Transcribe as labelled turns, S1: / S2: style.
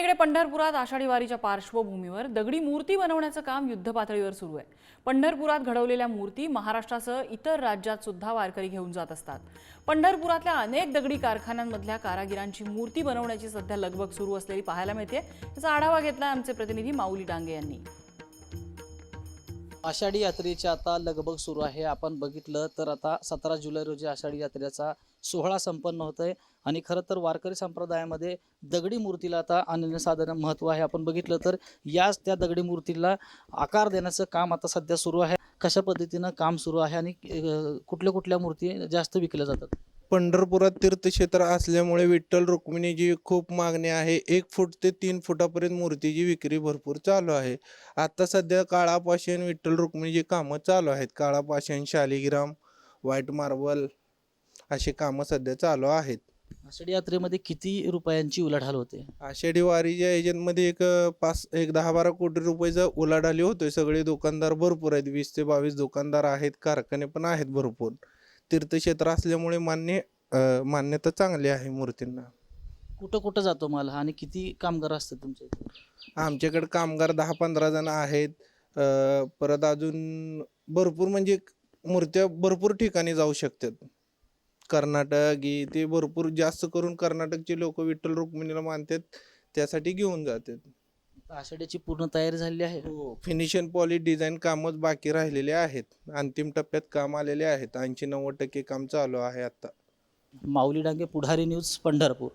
S1: इकडे पंढरपुरात आषाढी वारीच्या पार्श्वभूमीवर दगडी मूर्ती बनवण्याचं काम युद्धपातळीवर सुरू आहे। पंढरपुरात घडवलेल्या मूर्ती महाराष्ट्रासह इतर राज्यात सुद्धा वारकरी घेऊन जात असतात। पंढरपुरातल्या अनेक दगडी कारखान्यांमधल्या कारागिरांची मूर्ती बनवण्याची सध्या लगबग सुरू असलेली पाहायला मिळते। याचा आढावा घेतला आमचे प्रतिनिधी माऊली डांगे यांनी।
S2: आषाढी यात्रेची आता लगबग सुरू आहे। आपण बघितलं तर आता 17 जुलै रोजी आषाढी यात्रेचा सोहळा संपन्न होतोय आणि खरं तर वारकरी संप्रदायामध्ये दगडी मूर्तीला आता अनन्यसाधारण महत्त्व आहे। आपण बघितलं तर याच त्या दगडी मूर्तीला आकार देण्याचं काम आता सध्या सुरू आहे। कशा पद्धतीनं काम सुरू आहे आणि कुठल्या मूर्ती जास्त विकल्या जातात?
S3: पंढरपुरात तीर्थक्षेत्र असल्यामुळे विठ्ठल रुक्मिणीची खूप मागणी आहे। 1 फूट ते 3 फुटापर्यंत मूर्तीची विक्री भरपूर चालू आहे। आता सध्या काळापाषाण विठ्ठल रुक्मिणीची कामं चालू आहेत। काळापाषाण, शालिग्राम, व्हाईट मार्बल अशी कामं सध्या चालू आहेत।
S2: आषाढी यात्रेमध्ये किती रुपयांची उलाढाल होते?
S3: आषाढी वारीच्या एजंटमध्ये एक 10-12 कोटी रुपयाचा उलाढाली होतोय। सगळे दुकानदार भरपूर आहेत, 20 ते 22 दुकानदार आहेत, कारखाने पण आहेत भरपूर। तीर्थक्षेत्र असल्यामुळे मान्यता चांगली आहे मूर्तींना।
S2: कुठं कुठं जातो माल आणि किती कामगार असतात तुमच्या इथे?
S3: आमच्याकडे कामगार 10-15 जण आहेत। परत अजून भरपूर म्हणजे मूर्त्या भरपूर ठिकाणी जाऊ शकतात। कर्नाटक ते भरपूर जास्त करून कर्नाटकचे लोक विठ्ठल रुक्मिणीला मानतात, त्यासाठी घेऊन जातात।
S2: आषाढीची पूर्ण तयारी झालेली आहे?
S3: हो, फिनिशिंग पॉलिश डिझाईन कामच बाकी राहिलेले आहेत। अंतिम टप्प्यात काम आलेले आहेत। 80-90% काम चालू आहे आता।
S2: माऊली डांगे, पुढारी न्यूज, पंढरपूर।